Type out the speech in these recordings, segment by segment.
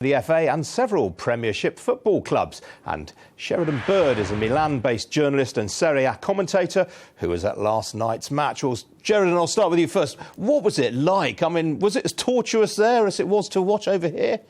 the FA and several premiership football clubs. And Sheridan Bird is a Milan-based journalist and Serie A commentator who was at last night's match. Well, Sheridan, I'll start with you first. What was it like? I mean, was it as tortuous there as it was to watch over here?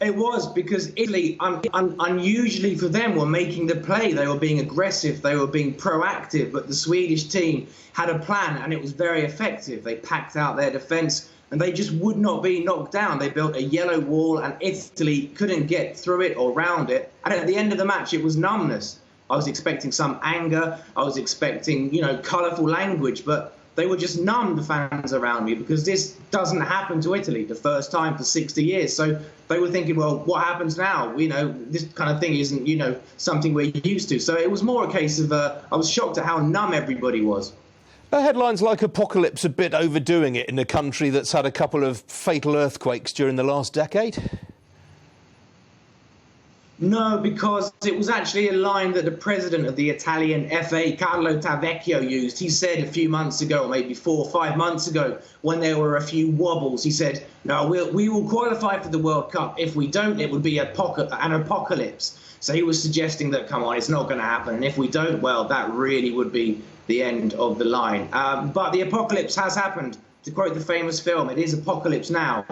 It was, because Italy, unusually for them, were making the play. They were being aggressive, they were being proactive, but the Swedish team had a plan and it was very effective. They packed out their defence and they just would not be knocked down. They built a yellow wall and Italy couldn't get through it or round it. And at the end of the match, it was numbness. I was expecting some anger, I was expecting, colourful language, but they were just numb, the fans around me, because this doesn't happen to Italy the first time for 60 years. So they were thinking, well, what happens now? This kind of thing isn't, something we're used to. So it was more a case of, I was shocked at how numb everybody was. Are headlines like Apocalypse a bit overdoing it in a country that's had a couple of fatal earthquakes during the last decade? No, because it was actually a line that the president of the Italian FA, Carlo Tavecchio, used. He said a few months ago, or maybe 4 or 5 months ago, when there were a few wobbles, he said, no, we will qualify for the World Cup. If we don't, it would be an apocalypse. So he was suggesting that, come on, it's not going to happen. And if we don't, well, that really would be the end of the line. But the apocalypse has happened. To quote the famous film, it is apocalypse now.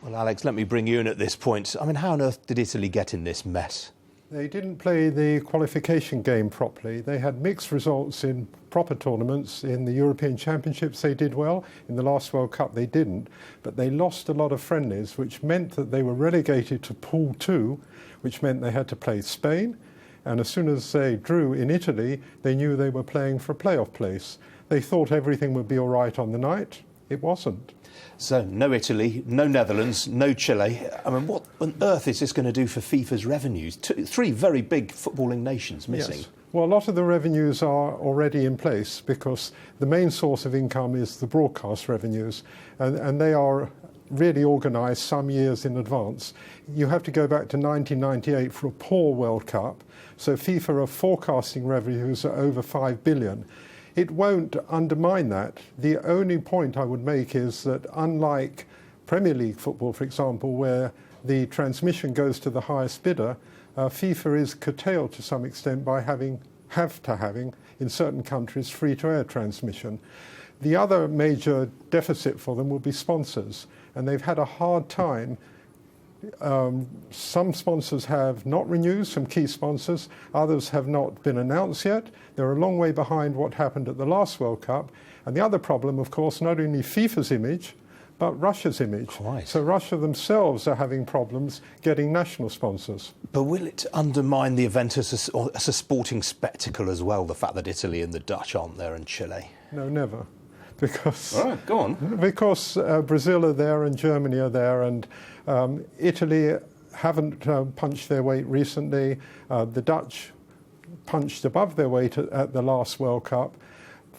Well, Alex, let me bring you in at this point. I mean, how on earth did Italy get in this mess? They didn't play the qualification game properly. They had mixed results in proper tournaments. In the European Championships, they did well. In the last World Cup, they didn't. But they lost a lot of friendlies, which meant that they were relegated to Pool 2, which meant they had to play Spain. And as soon as they drew in Italy, they knew they were playing for a playoff place. They thought everything would be all right on the night. It wasn't. So, no Italy, no Netherlands, no Chile. I mean, what on earth is this going to do for FIFA's revenues? Three very big footballing nations missing. Yes. Well, a lot of the revenues are already in place because the main source of income is the broadcast revenues, and they are really organised some years in advance. You have to go back to 1998 for a poor World Cup, so FIFA are forecasting revenues at over 5 billion. It won't undermine that. The only point I would make is that unlike Premier League football, for example, where the transmission goes to the highest bidder, FIFA is curtailed to some extent by having in certain countries free-to-air transmission. The other major deficit for them will be sponsors, and they've had a hard time. Some sponsors have not renewed, some key sponsors. Others have not been announced yet. They're a long way behind what happened at the last World Cup. And the other problem, of course, not only FIFA's image, but Russia's image. Quite. So Russia themselves are having problems getting national sponsors. But will it undermine the event as a sporting spectacle as well, the fact that Italy and the Dutch aren't there and Chile? No, never. Because, all right, go on. Because Brazil are there and Germany are there, and Italy haven't punched their weight recently. The Dutch punched above their weight at the last World Cup.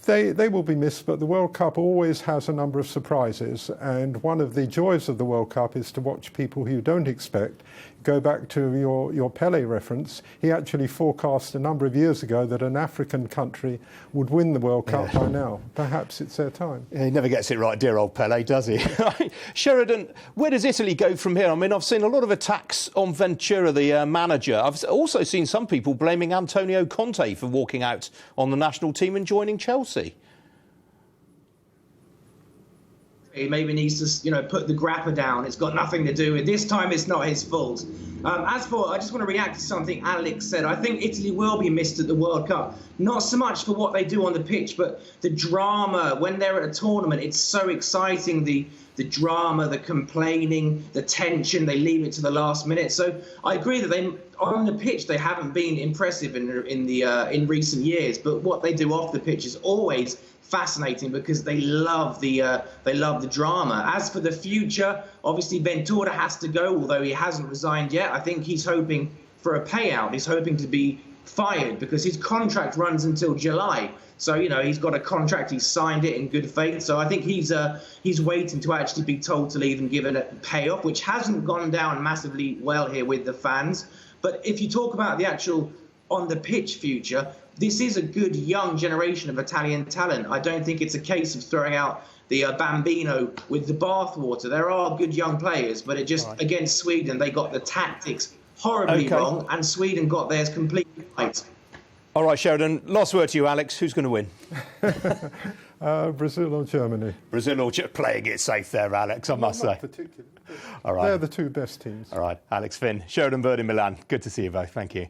They will be missed, but the World Cup always has a number of surprises, and one of the joys of the World Cup is to watch people who you don't expect. Go back to your Pelé reference. He actually forecast a number of years ago that an African country would win the World Cup by now. Perhaps it's their time. Yeah, he never gets it right, dear old Pelé, does he? Sheridan, where does Italy go from here? I mean, I've seen a lot of attacks on Ventura, the manager. I've also seen some people blaming Antonio Conte for walking out on the national team and joining Chelsea. He maybe needs to, put the grapper down. It's got nothing to do with this time. It's not his fault. I just want to react to something Alex said. I think Italy will be missed at the World Cup. Not so much for what they do on the pitch, but the drama when they're at a tournament. It's so exciting. The drama, the complaining, the tension. They leave it to the last minute. So I agree that on the pitch they haven't been impressive in recent years. But what they do off the pitch is always fascinating because they love the drama. As for the future, obviously Ventura has to go, although he hasn't resigned yet. I think he's hoping for a payout. He's hoping to be fired because his contract runs until July. So he's got a contract. He's signed it in good faith. So I think he's waiting to actually be told to leave and given a payoff, which hasn't gone down massively well here with the fans. But if you talk about the actual on the pitch future, this is a good young generation of Italian talent. I don't think it's a case of throwing out the Bambino with the bathwater. There are good young players, but it just, against Sweden, they got the tactics horribly wrong, and Sweden got theirs completely right. All right, Sheridan, last word to you, Alex. Who's going to win? Brazil or Germany. Brazil or playing it safe there, Alex, I must say. All right. They're the two best teams. All right, Alex Fynn, Sheridan Bird in Milan. Good to see you both. Thank you.